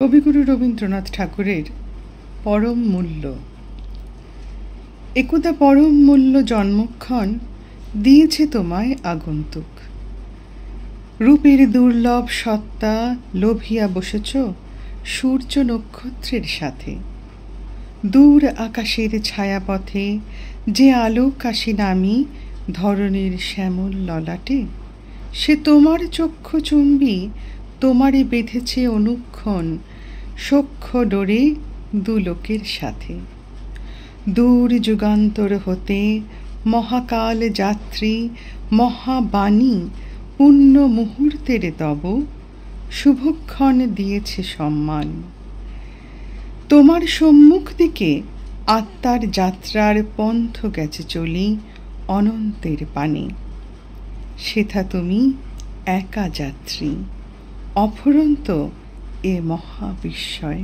কবিগুরু রবীন্দ্রনাথ ঠাকুরের পরম মূল্য। একদা পরম মূল্য জন্মক্ষণ দিয়েছে তোমায় আগন্তুক। রূপের দুর্লভ সত্তা লোভিয়া বসেছ সূর্য নক্ষত্রের সাথে। দূর আকাশের ছায়াপথে যে আলোক আসি নামি ধরণীর শ্যামল ললাটে, সে তোমার চক্ষুচুম্বী তোমারে বেঁধেছে অনুক্ষণ সখ্য ডোরে দুলোকের সাথে। দূর যুগান্তর হতে মহাকাল যাত্রী মহাবাণী পুণ্য মুহূর্তের তব শুভক্ষণ দিয়েছে সম্মান। তোমার সম্মুখ দিকে আত্মার যাত্রার পন্থ গেছে চলি অনন্তের পানে। সেথা তুমি একা যাত্রী অফুরন্ত এ মহাবিস্ময়।